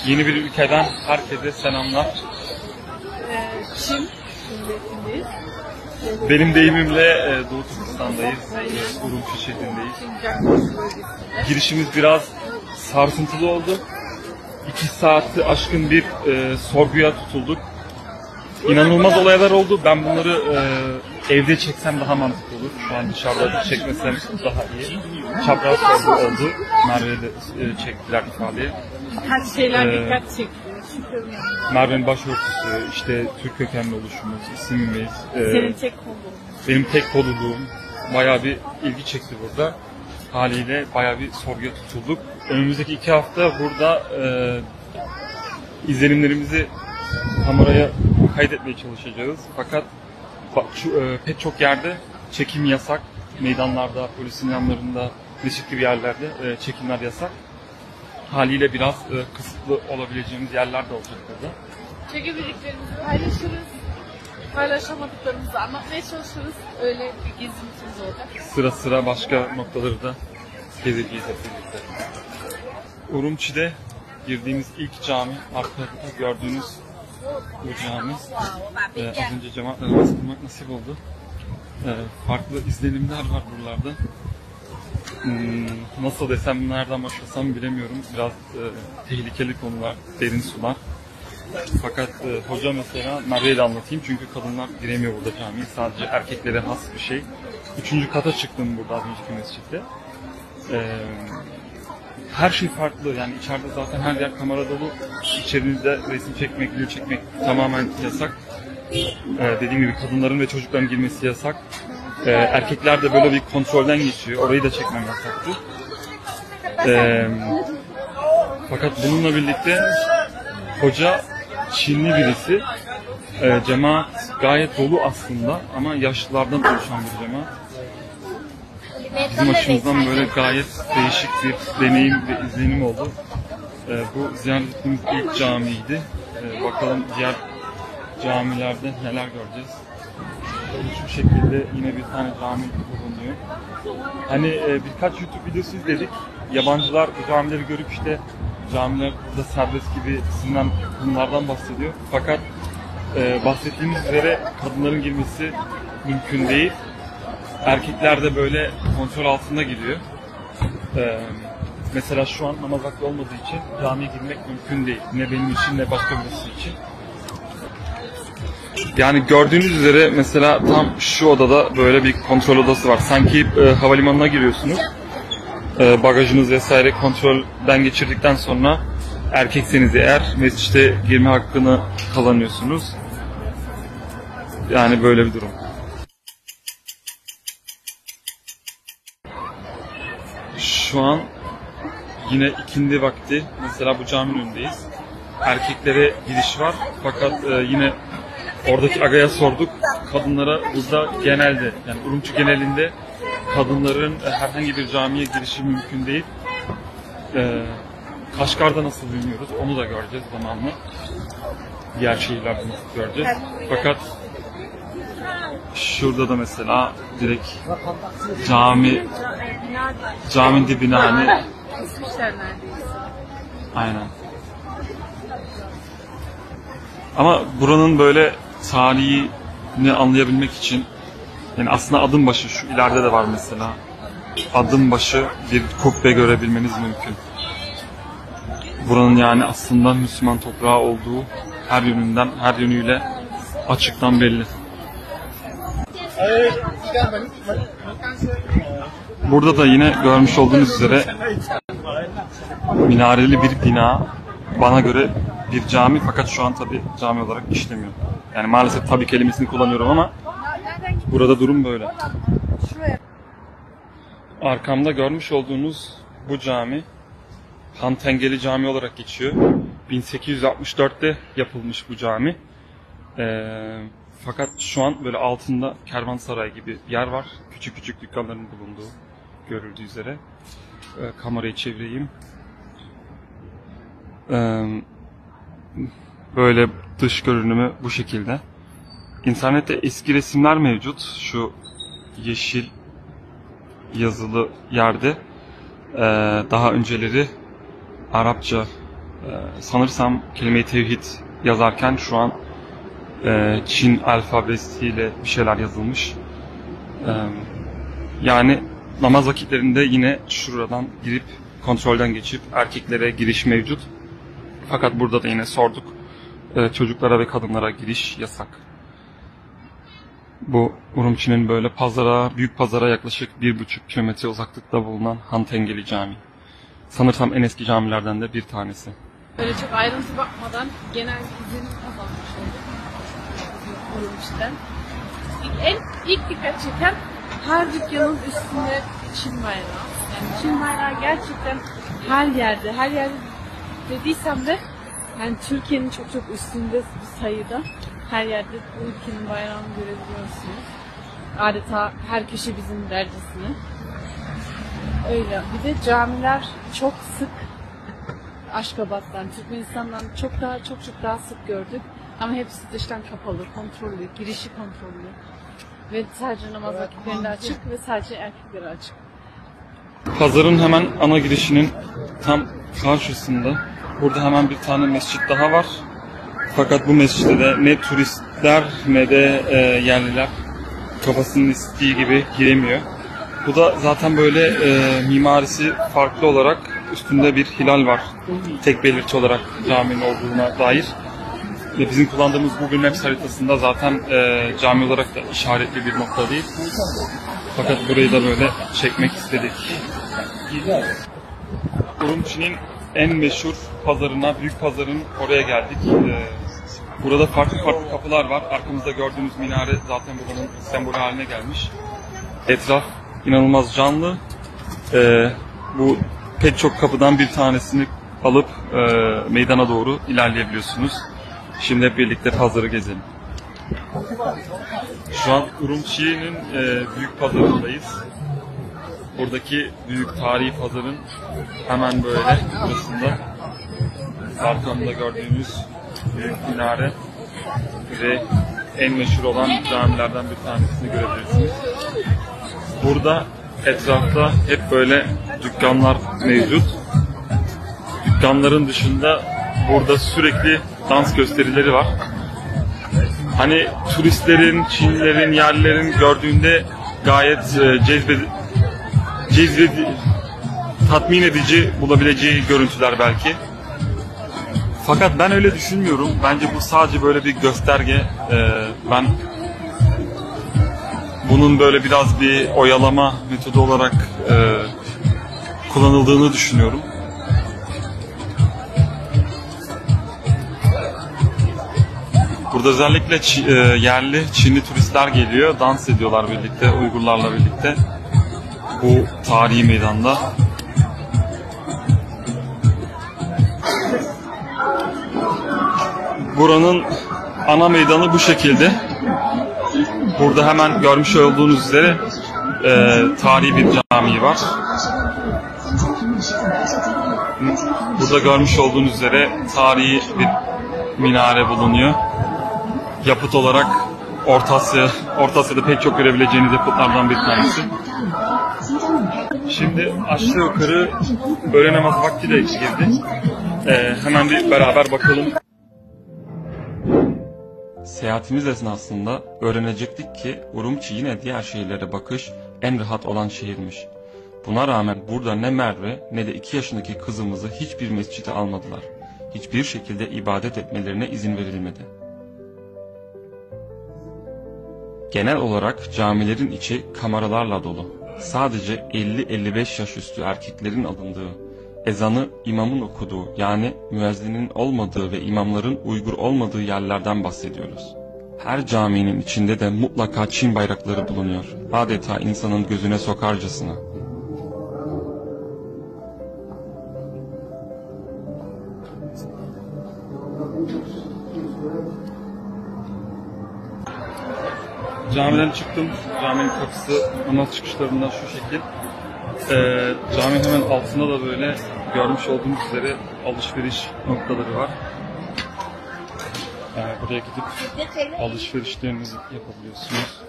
Yeni bir ülkeden herkese selamlar. Çin Cumhuriyeti'ndeyiz. Benim deyimimle Doğu Türkistan'dayız. Urumçi şehrindeyiz. Girişimiz biraz sarsıntılı oldu. 2 saati aşkın bir sorguya tutulduk. İnanılmaz olaylar oldu. Ben bunları evde çeksem daha mantıklı olur. Şu an dışarıda çekmesem daha iyi. Çapraz sorgu oldu. Merve'ye de çektiler ifadeyi. Kaç şeyler dikkat çekti. Merve'nin başörtüsü, işte Türk kökenli oluşumuz, ismimiz. Senin tek kolun. Benim tek koluluğum. Bayağı bir ilgi çekti burada. Haliyle bayağı bir sorguya tutulduk. Önümüzdeki 2 hafta burada izlenimlerimizi kameraya kaydetmeye çalışacağız. Fakat pek çok yerde çekim yasak. Meydanlarda, polisin yanlarında, çeşitli yerlerde çekimler yasak. Haliyle biraz kısıtlı olabileceğimiz yerler de olacak burada. Çekebildiklerimizi paylaşırız. Paylaşamadıklarımızı anlatmaya çalışırız. Öyle bir gezintimiz olacak. Sıra sıra başka noktaları da gezeceğiz hep birlikte. Urumçi'de girdiğimiz ilk cami, arkada gördüğünüz bu cami. Az önce cemaatle namaz kılmak nasip oldu. Farklı izlenimler var buralarda. Nasıl desem, nereden başlasam bilemiyorum. Biraz tehlikeli konular, derin sular. Fakat hoca mesela, Merve'ye de anlatayım çünkü kadınlar giremiyor burada camiye. Sadece erkeklere has bir şey. 3. kata çıktım burada az önceki mescitte. Her şey farklı, yani içeride zaten her yer kamera dolu. İçeride resim çekmek, video çekmek tamamen yasak. Dediğim gibi kadınların ve çocukların girmesi yasak. Erkekler de böyle bir kontrolden geçiyor. Orayı da çekmem yasaktı. Fakat bununla birlikte hoca Çinli birisi. Cemaat gayet dolu aslında ama yaşlılardan oluşan bir cemaat. Bizim açımızdan böyle gayet değişik bir deneyim ve izlenim oldu. Bu ziyaret ettiğimiz ilk camiydi. Bakalım diğer camilerde neler göreceğiz. Şu şekilde yine bir tane cami bulunuyor. Hani birkaç YouTube videosu izledik. Yabancılar bu camileri görüp işte camiler burada serbest gibi isimden bunlardan bahsediyor. Fakat bahsettiğimiz üzere kadınların girmesi mümkün değil. Erkekler de böyle kontrol altında giriyor. Mesela şu an namaz vakti olmadığı için camiye girmek mümkün değil. Ne benim için ne başka birisi için. Yani gördüğünüz üzere mesela tam şu odada böyle bir kontrol odası var. Sanki havalimanına giriyorsunuz. Bagajınız vesaire kontrolden geçirdikten sonra erkekseniz eğer mescide girme hakkını kazanıyorsunuz. Yani böyle bir durum. Şu an yine ikindi vakti. Mesela bu caminin önündeyiz. Erkeklere giriş var. Fakat yine oradaki agaya sorduk. Kadınlara burada genelde, yani Urumçi genelinde kadınların herhangi bir camiye girişi mümkün değil. Kaşgar'da nasıl bilmiyoruz. Onu da göreceğiz zamanla. Diğer şehirlerde nasıl göreceğiz. Fakat şurada da mesela direkt caminin dibine hani aynen. Ama buranın böyle tarihini anlayabilmek için, yani aslında adım başı şu ileride de var mesela. Adım başı bir kubbe görebilmeniz mümkün. Buranın yani aslında Müslüman toprağı olduğu her yönünden, her yönüyle açıktan belli. Burada da yine görmüş olduğunuz üzere minareli bir bina. Bana göre bir cami, fakat şu an tabi cami olarak işlemiyor. Yani maalesef tabi kelimesini kullanıyorum ama burada durum böyle. Arkamda görmüş olduğunuz bu cami Han Tengeli Cami olarak geçiyor. 1864'te yapılmış bu cami. Fakat şu an böyle altında kervansaray gibi yer var. Küçük küçük dükkanların bulunduğu, görüldüğü üzere. Kamerayı çevireyim. Böyle dış görünümü bu şekilde. İnternette eski resimler mevcut. Şu yeşil yazılı yerde. Daha önceleri Arapça Sanırsam kelime-i tevhid yazarken şu an Çin alfabesiyle bir şeyler yazılmış. Yani namaz vakitlerinde yine şuradan girip kontrolden geçip erkeklere giriş mevcut. Fakat burada da yine sorduk. Çocuklara ve kadınlara giriş yasak. Bu Urumçi'nin böyle büyük pazara yaklaşık 1,5 kilometre uzaklıkta bulunan Hantengeli Camii. Sanırsam en eski camilerden de bir tanesi. Böyle çok ayrıntı bakmadan genel izlenim kazanmış olduk Urumçi'den. İlk dikkat çeken her dükkanın üstünde Çin bayrağı. Yani Çin bayrağı gerçekten her yerde dediysem de yani Türkiye'nin çok üstünde bir sayıda her yerde bu ülkenin bayrağını görebiliyorsunuz. Adeta her köşe bizim dercesine. Öyle. Bir de camiler çok sık Aşkabat'tan, Türkmenistan'dan çok daha sık gördük. Ama hepsi dıştan kapalı, kontrollü, girişi kontrollü. Ve sadece namaz vakitlerinde açık ve sadece erkeklere açık. Pazarın hemen ana girişinin tam karşısında. Burada hemen bir tane mescit daha var. Fakat bu mescide de ne turistler ne de yerliler kafasının istediği gibi giremiyor. Bu da zaten böyle mimarisi farklı olarak üstünde bir hilal var. Tek belirti olarak caminin olduğuna dair. Ve bizim kullandığımız Google Maps haritasında zaten cami olarak da işaretli bir nokta değil. Fakat burayı da böyle çekmek istedik. Urumçi'nin en meşhur pazarına, büyük pazarın oraya geldik. Burada farklı kapılar var. Arkamızda gördüğünüz minare zaten buranın sembolü haline gelmiş. Etraf inanılmaz canlı. Bu pek çok kapıdan bir tanesini alıp meydana doğru ilerleyebiliyorsunuz. Şimdi hep birlikte pazarı gezelim. Şu an Urumçi'nin büyük pazarındayız. Buradaki büyük tarihi pazarın hemen böyle burasında arkamda gördüğünüz büyük minare ve en meşhur olan camilerden bir tanesini görebilirsiniz. Burada etrafta hep böyle dükkanlar mevcut. Dükkanların dışında burada sürekli dans gösterileri var. Hani turistlerin, Çinlilerin, yerlilerin gördüğünde gayet tatmin edici bulabileceği görüntüler belki. Fakat ben öyle düşünmüyorum. Bence bu sadece böyle bir gösterge. Ben bunun böyle biraz bir oyalama metodu olarak kullanıldığını düşünüyorum. Burada özellikle yerli Çinli turistler geliyor, dans ediyorlar birlikte, Uygurlarla birlikte bu tarihi meydanda. Buranın ana meydanı bu şekilde. Burada hemen görmüş olduğunuz üzere tarihi bir cami var. Burada görmüş olduğunuz üzere tarihi bir minare bulunuyor. Yapıt olarak Orta Asya'da pek çok görebileceğiniz yapıtlardan bir tanesi. Şimdi aşağı yukarı öğle namazı vakti de girdi. Hemen bir beraber bakalım. Seyahatimiz esnasında öğrenecektik ki Urumçi yine diğer şehirlere bakış en rahat olan şehirmiş. Buna rağmen burada ne Merve ne de 2 yaşındaki kızımızı hiçbir mescide almadılar. Hiçbir şekilde ibadet etmelerine izin verilmedi. Genel olarak camilerin içi kameralarla dolu. Sadece 50-55 yaş üstü erkeklerin alındığı, ezanı imamın okuduğu yani müezzinin olmadığı ve imamların Uygur olmadığı yerlerden bahsediyoruz. Her caminin içinde de mutlaka Çin bayrakları bulunuyor. Adeta insanın gözüne sokarcasına. Camiden çıktım. Caminin kapısı namaz çıkışlarından şu şekil. Caminin hemen altında da böyle görmüş olduğunuz üzere alışveriş noktaları var. Buraya gidip alışverişlerinizi yapabiliyorsunuz.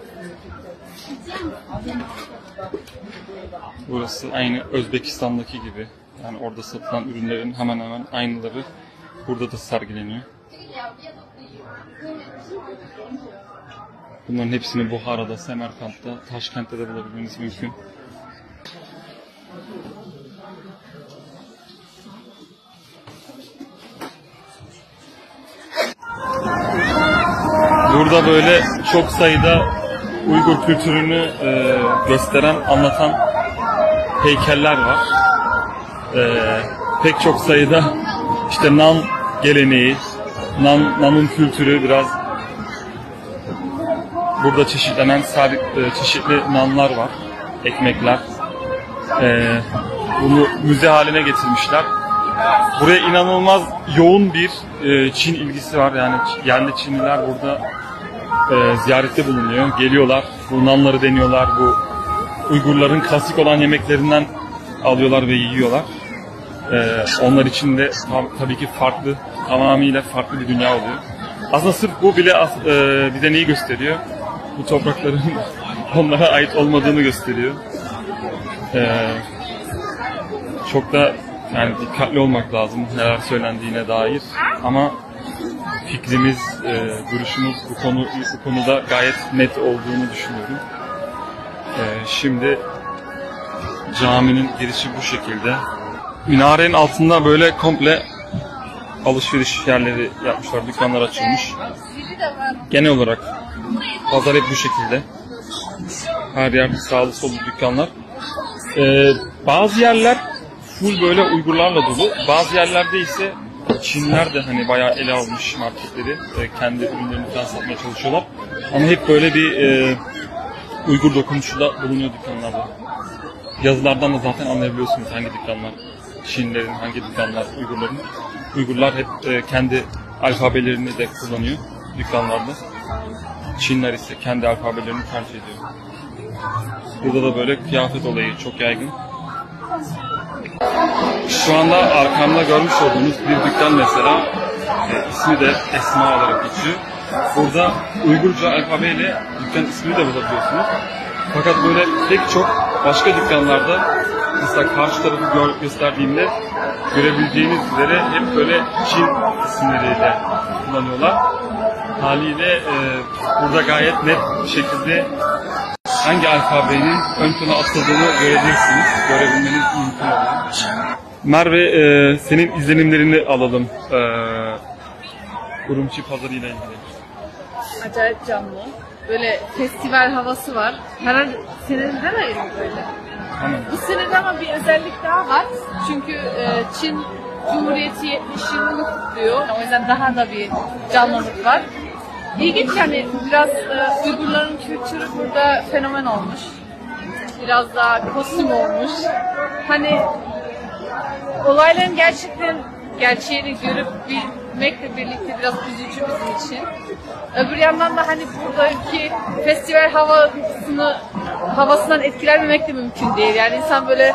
Burası aynı Özbekistan'daki gibi. Yani orada satılan ürünlerin hemen hemen aynıları burada da sergileniyor. Bunların hepsini Buhara'da, Semerkant'ta, Taşkent'te de bulabilmeniz mümkün. Burada böyle çok sayıda Uygur kültürünü gösteren, anlatan heykeller var. Pek çok sayıda işte nan geleneği, nanın kültürü biraz burada çeşitlenen çeşitli nanlar var, ekmekler. Bunu müze haline getirmişler. Buraya inanılmaz yoğun bir Çin ilgisi var. Yani yerli Çinliler burada ziyarette bulunuyor. Geliyorlar, bu nanları deniyorlar. Bu Uygurların klasik olan yemeklerinden alıyorlar ve yiyorlar. Onlar için de tabii ki farklı, tamamıyla farklı bir dünya oluyor. Aslında sırf bu bile bize neyi gösteriyor? Bu toprakların onlara ait olmadığını gösteriyor. Çok da yani dikkatli olmak lazım neler söylendiğine dair. Ama fikrimiz, görüşümüz bu konuda gayet net olduğunu düşünüyorum. Şimdi caminin girişi bu şekilde. Minarenin altında böyle komple alışveriş yerleri yapmışlar, dükkanlar açılmış. Genel olarak pazar hep bu şekilde. Her yer sağlı sollu dükkanlar. Bazı yerler full böyle Uygurlarla dolu. Bazı yerlerde ise Çinliler de hani bayağı ele almış marketleri. Kendi ürünlerini falan satmaya çalışıyorlar. Ama hep böyle bir Uygur dokunuşu da bulunuyor dükkanlarda. Yazılardan da zaten anlayabiliyorsunuz hangi dükkanlar Çinlilerin, hangi dükkanlar Uygurların. Uygurlar hep kendi alfabelerini de kullanıyor dükkanlarda. Çinliler ise kendi alfabelerini tercih ediyor. Burada da böyle kıyafet olayı çok yaygın. Şu anda arkamda görmüş olduğunuz bir dükkan mesela, ismi de Esma olarak geçiyor. Burada Uygurca alfabeyle dükkan ismini de bulabiliyorsunuz. Fakat böyle pek çok başka dükkanlarda, mesela karşı tarafı gösterdiğimde görebileceğiniz üzere hep böyle Çin isimleriyle kullanıyorlar. Haliyle burada gayet net bir şekilde hangi alfabenin ön plana atıldığını görebilirsiniz, görebilmeniz mümkün oluyor. Merve, senin izlenimlerini alalım Urumçi Pazarı ile ilgili. Acayip canlı. Böyle festival havası var. Her senede mi böyle? Hemen. Bu senede ama bir özellik daha var. Çünkü Çin Cumhuriyeti 70 yılını kutluyor. O yüzden daha da bir canlılık var. İlginç yani biraz Uygurların kültürü burada fenomen olmuş. Biraz daha kostüm olmuş. Hani olayların gerçeğini görüp bilmekle birlikte biraz üzücü bizim için. Öbür yandan da hani buradaki festival havasından etkilenmemek de mümkün değil. Yani insan böyle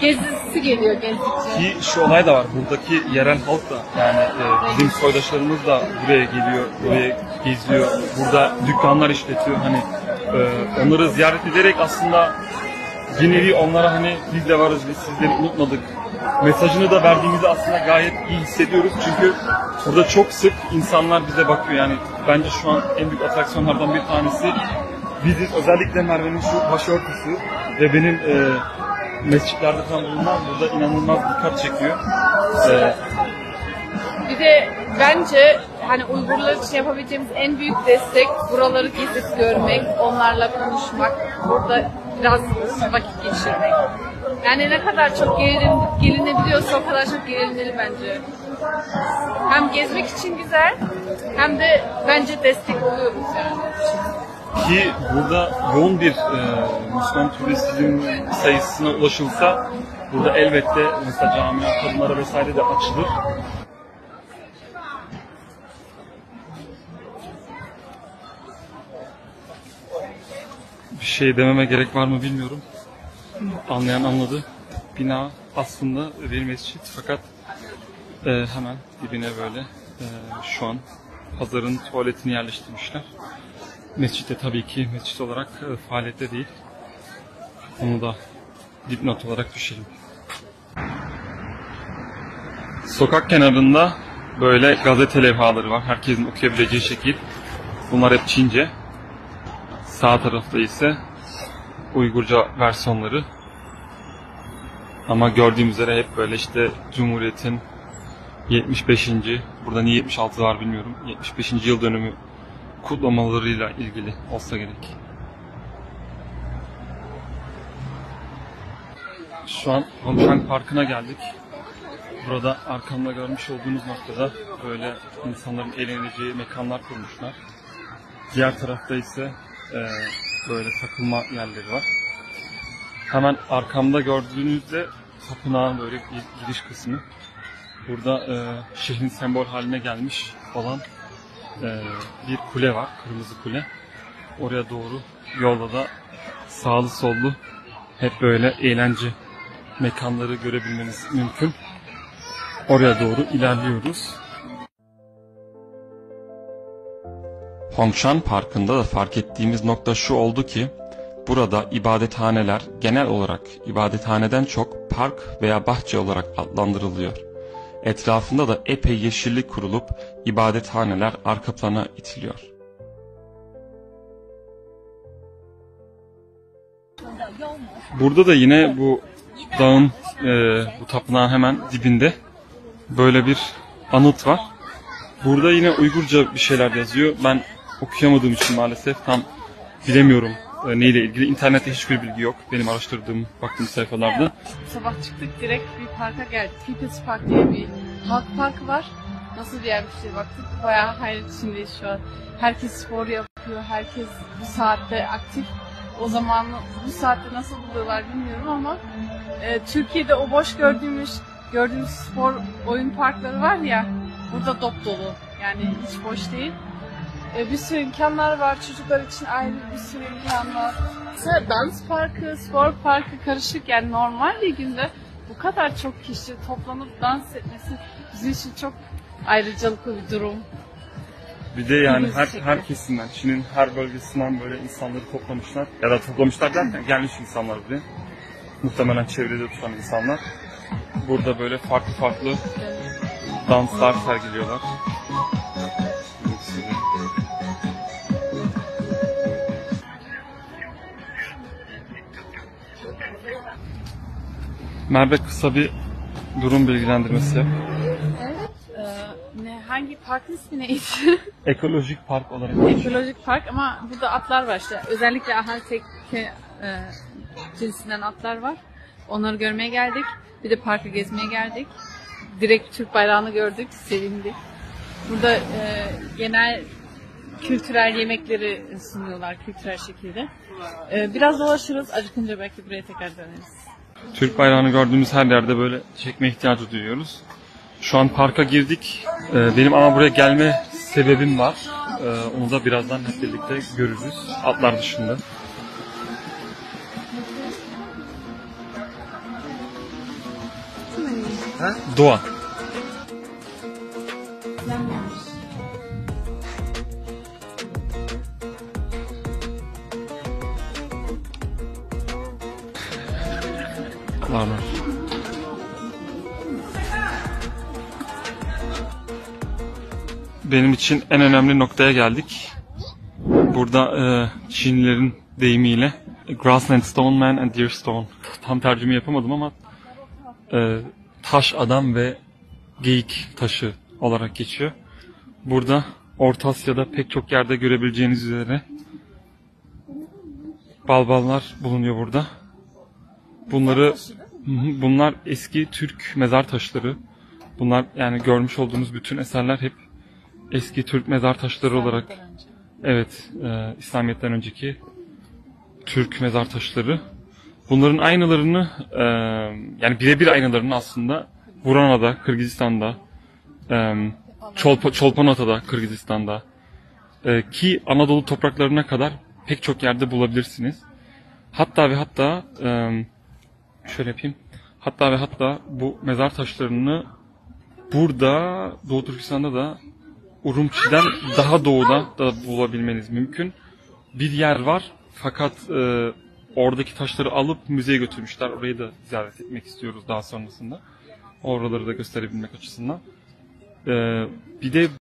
gezisi geliyor gezdikçe. Ki şu olay da var. Buradaki yerel halk da yani bizim soydaşlarımız da buraya geliyor, buraya geziyor. Burada dükkanlar işletiyor. Hani onları ziyaret ederek aslında bir nevi onlara hani biz de varız, biz sizleri unutmadık mesajını da verdiğimizi aslında gayet iyi hissediyoruz. Çünkü burada çok sık insanlar bize bakıyor. Yani bence şu an en büyük atraksiyonlardan bir tanesi biziz. Özellikle Merve'nin şu başörtüsü ve benim mescitlerde falan bulunan burada inanılmaz dikkat çekiyor. Bir de bence hani Uygurlar için yapabileceğimiz en büyük destek buraları gezip görmek, onlarla konuşmak, burada biraz vakit geçirmek. Yani ne kadar çok gelinebiliyorsa o kadar çok gelinmeli bence. Hem gezmek için güzel hem de bence destek oluyoruz yani. Ki burada yoğun bir Müslüman turizm sayısına ulaşılsa burada elbette mesela camia kadınlara vesaire de açılır. Bir şey dememe gerek var mı bilmiyorum. Anlayan anladı. Bina aslında bir mescit fakat hemen dibine böyle şu an pazarın tuvaletini yerleştirmişler. Mescitte tabii ki mescit olarak faaliyette değil. Onu da dipnot olarak düşelim. Sokak kenarında böyle gazete levhaları var. Herkesin okuyabileceği şekil. Bunlar hep Çince. Sağ tarafta ise Uygurca versiyonları. Ama gördüğüm üzere hep böyle işte Cumhuriyet'in 75. Burada niye 76 var bilmiyorum. 75. yıl dönümü kutlamalarıyla ilgili olsa gerek. Şu an Hongshan Parkı'na geldik. Burada arkamda görmüş olduğunuz noktada böyle insanların eğleneceği mekanlar kurmuşlar. Diğer tarafta ise böyle takılma yerleri var. Hemen arkamda gördüğünüzde tapınağın böyle bir giriş kısmı. Burada şehrin sembol haline gelmiş olan bir kule var, kırmızı kule. Oraya doğru yolda da sağlı sollu hep böyle eğlence mekanları görebilmeniz mümkün. Oraya doğru ilerliyoruz. Hongshan Parkı'nda da fark ettiğimiz nokta şu oldu ki, burada ibadethaneler genel olarak ibadethaneden çok park veya bahçe olarak adlandırılıyor. Etrafında da epey yeşillik kurulup ibadethaneler arka plana itiliyor. Burada da yine bu dağın, bu tapınağın hemen dibinde böyle bir anıt var. Burada yine Uygurca bir şeyler yazıyor. Ben okuyamadığım için maalesef tam bilemiyorum neyle ilgili. İnternette hiçbir bilgi yok benim araştırdığım, baktığım sayfalarda. Sabah çıktık, direkt bir parka geldik. People's Park diye bir halk parkı var. Nasıl bir yermiş diye baktık. Bayağı hayret içindeyiz şu an. Herkes spor yapıyor, herkes bu saatte aktif. O zaman bu saatte nasıl buluyorlar bilmiyorum ama Türkiye'de o boş gördüğümüz spor oyun parkları var ya, burada dop dolu. Yani hiç boş değil. Bir sürü imkanlar var. Çocuklar için ayrı bir sürü imkan var. Mesela dans parkı, spor parkı karışık. Yani normal bir günde bu kadar çok kişi toplanıp dans etmesi bizim için çok ayrıcalıklı bir durum. Bir de yani her kesimden, Çin'in her bölgesinden böyle insanları toplamışlar. Ya da toplamışlar derken gelmiş insanlar buraya. Muhtemelen çevrede tutan insanlar. Burada böyle farklı danslar sergiliyorlar. Merve, kısa bir durum bilgilendirmesi yap. Evet. Hangi parkın ismi neydi? Ekolojik park olarak geçiyor. Ekolojik park ama burada atlar var işte. Özellikle ahal tekke cinsinden atlar var. Onları görmeye geldik. Bir de parkı gezmeye geldik. Direkt Türk bayrağını gördük, sevindik. Burada genel kültürel yemekleri sunuyorlar kültürel şekilde. Biraz dolaşırız, acıkınca belki buraya tekrar döneriz. Türk bayrağını gördüğümüz her yerde böyle çekme ihtiyacı duyuyoruz. Şu an parka girdik. Benim ama buraya gelme sebebim var. Onu da birazdan hep birlikte görürüz. Atlar dışında. Doğa. Var. Benim için en önemli noktaya geldik. Burada Çinlilerin deyimiyle Grassland Stone Man and Deer Stone. Tam tercüme yapamadım ama taş adam ve geyik taşı olarak geçiyor. Burada Orta Asya'da pek çok yerde görebileceğiniz üzere balballar bulunuyor burada. Bunlar eski Türk mezar taşları. Bunlar yani görmüş olduğunuz bütün eserler hep eski Türk mezar taşları olarak. Evet, İslamiyet'ten önceki Türk mezar taşları. Bunların aynalarını yani birebir aynalarını aslında Burana'da, Kırgızistan'da, Çolpanata'da, Kırgızistan'da ki Anadolu topraklarına kadar pek çok yerde bulabilirsiniz. Hatta ve hatta şöyle yapayım. Hatta ve hatta bu mezar taşlarını burada Doğu Türkistan'da da Urumçi'den daha doğuda da bulabilmeniz mümkün. Bir yer var fakat oradaki taşları alıp müzeye götürmüşler. Orayı da ziyaret etmek istiyoruz daha sonrasında. Oraları da gösterebilmek açısından. Bir de